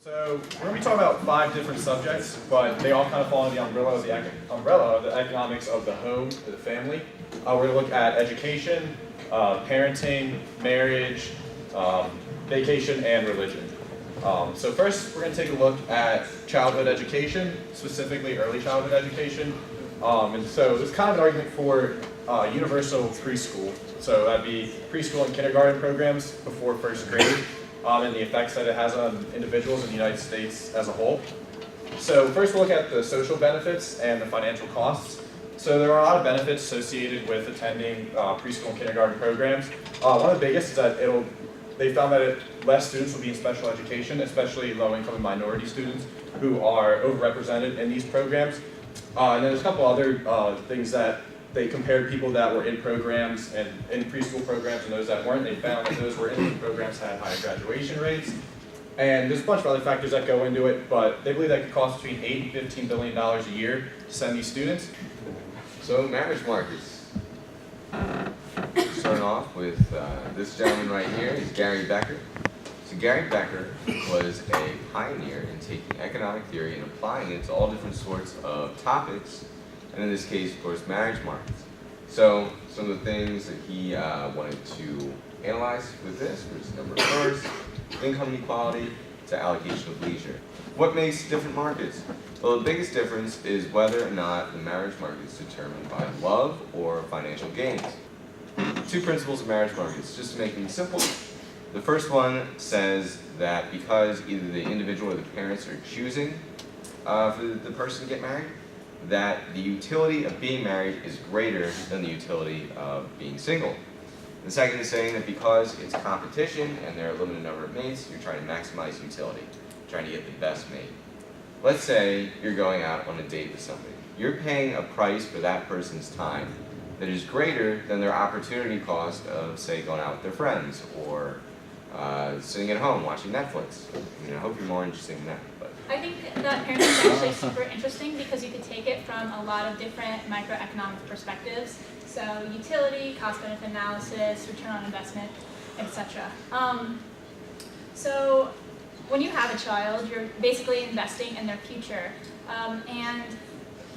So we're going to be talking about 5 different subjects, but they all kind of fall under the umbrella of the economics of the home, of the family. We're going to look at education, parenting, marriage, vacation, and religion. So first, we're going to take a look at childhood education, specifically early childhood education. And so there's kind of an argument for universal preschool. So that'd be preschool and kindergarten programs before first grade. And the effects that it has on individuals in the United States as a whole. So first we'll look at the social benefits and the financial costs. So there are a lot of benefits associated with attending preschool and kindergarten programs. One of the biggest is that they found that less students will be in special education, especially low-income and minority students who are overrepresented in these programs. And then there's a couple other things that they compared people that were in programs and in preschool programs and those that weren't. They found that those who were in these programs had higher graduation rates. And there's a bunch of other factors that go into it, but they believe that could cost between $8 and $15 billion a year to send these students. So marriage markets. Starting off with this gentleman right here is Gary Becker. So Gary Becker was a pioneer in taking economic theory and applying it to all different sorts of topics, and in this case, of course, marriage markets. So some of the things that he wanted to analyze with this was number of births, income inequality, to allocation of leisure. What makes different markets? Well, the biggest difference is whether or not the marriage market is determined by love or financial gains. 2 principles of marriage markets, just to make them simple. The first one says that because either the individual or the parents are choosing for the person to get married, that the utility of being married is greater than the utility of being single. The second is saying that because it's competition and there are a limited number of mates, you're trying to maximize utility, trying to get the best mate. Let's say you're going out on a date with somebody. You're paying a price for that person's time that is greater than their opportunity cost of, say, going out with their friends or sitting at home watching Netflix. I hope you're more interested in that. But I think that parenting is actually super interesting because you can take it from a lot of different microeconomic perspectives. So utility, cost-benefit analysis, return on investment, etc. So when you have a child, you're basically investing in their future. And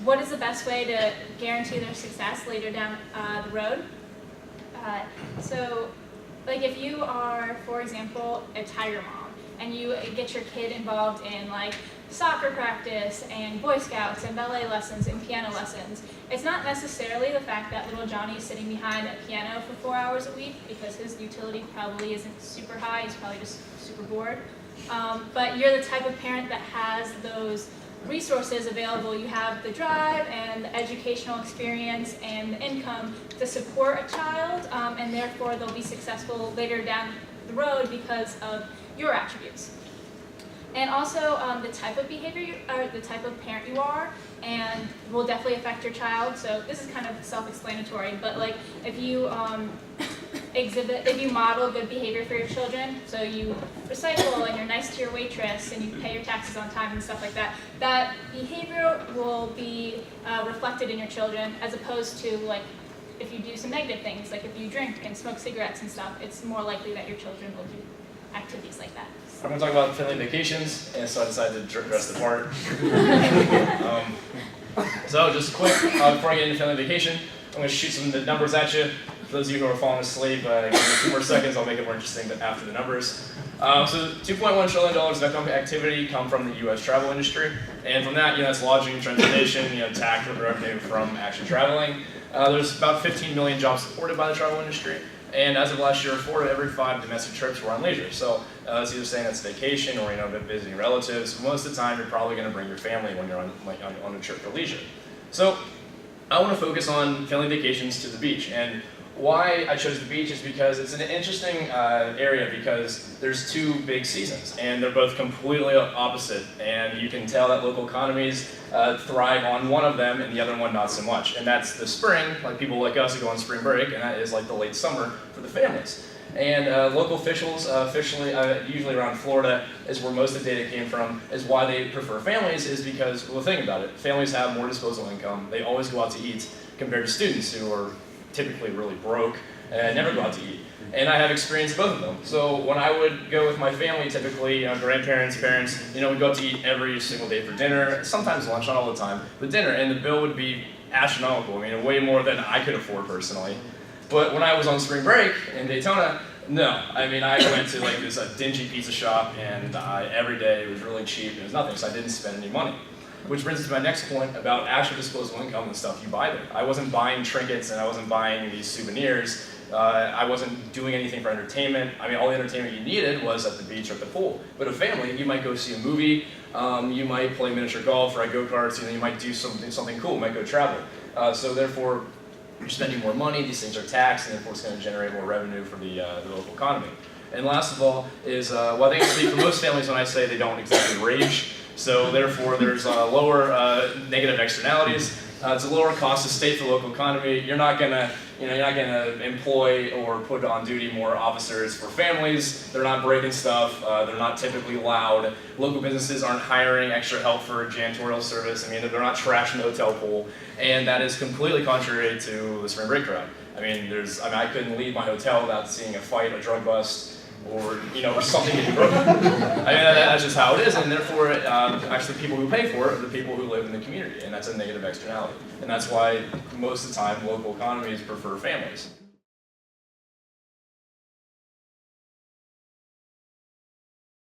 what is the best way to guarantee their success later down the road? So like if you are, for example, a Tiger mom, and you get your kid involved in like soccer practice and Boy Scouts and ballet lessons and piano lessons, it's not necessarily the fact that little Johnny is sitting behind a piano for 4 hours a week because his utility probably isn't super high, he's probably just super bored. But you're the type of parent that has those resources available. You have the drive and the educational experience and the income to support a child, and therefore they'll be successful later down the road because of your attributes. And also the type of behavior or the type of parent you are, and will definitely affect your child. So this is kind of self-explanatory, but like if you if you model good behavior for your children, so you recycle and you're nice to your waitress and you pay your taxes on time and stuff like that, that behavior will be reflected in your children, as opposed to like if you do some negative things, like if you drink and smoke cigarettes and stuff, it's more likely that your children will do activities like that. I'm going to talk about family vacations, and so I decided to dress the part. So just quick, before I get into family vacation, I'm going to shoot some numbers at you. For those of you who are falling asleep, give me 2 more seconds, I'll make it more interesting after the numbers. So $2.1 trillion of economic activity come from the U.S. travel industry, and from that, it's lodging, transportation, tax revenue from actually traveling. There's about 15 million jobs supported by the travel industry. And as of last year, 4 of every 5 domestic trips were on leisure. So it's either saying that's vacation or visiting relatives. Most of the time, you're probably going to bring your family when you're on a trip for leisure. So I want to focus on family vacations to the beach. And why I chose the beach is because it's an interesting area because there's 2 big seasons and they're both completely opposite, and you can tell that local economies thrive on one of them and the other one not so much, and that's the spring, like people like us who go on spring break, and that is like the late summer for the families. And local officials, usually around Florida is where most of the data came from, is why they prefer families is because, well, think about it, families have more disposable income, they always go out to eat compared to students who are typically really broke and never go out to eat. And I have experienced both of them. So when I would go with my family, typically, grandparents, parents, we'd go out to eat every single day for dinner, sometimes lunch, not all the time, but dinner, and the bill would be astronomical. I mean, way more than I could afford personally. But when I was on spring break in Daytona, no. I mean, I went to like this dingy pizza shop, and every day it was really cheap. It was nothing, so I didn't spend any money. Which brings us to my next point about actual disposable income and stuff you buy there. I wasn't buying trinkets and I wasn't buying these souvenirs. I wasn't doing anything for entertainment. I mean, all the entertainment you needed was at the beach or at the pool. But a family, you might go see a movie, you might play miniature golf, ride go-karts, you might do something cool, you might go travel. So therefore, you're spending more money, these things are taxed, and therefore it's going to generate more revenue for the local economy. And last of all is, well, I think I speak for most families when I say they don't exactly rage. So therefore, there's lower negative externalities. It's a lower cost to state for the local economy. You're not gonna employ or put on duty more officers for families. They're not breaking stuff. They're not typically loud. Local businesses aren't hiring extra help for janitorial service. I mean, they're not trashing the hotel pool, and that is completely contrary to the spring break crowd. I mean, I couldn't leave my hotel without seeing a fight, a drug bust, or something getting broken. I mean, that's just how it is, and therefore, actually, the people who pay for it are the people who live in the community, and that's a negative externality. And that's why most of the time local economies prefer families.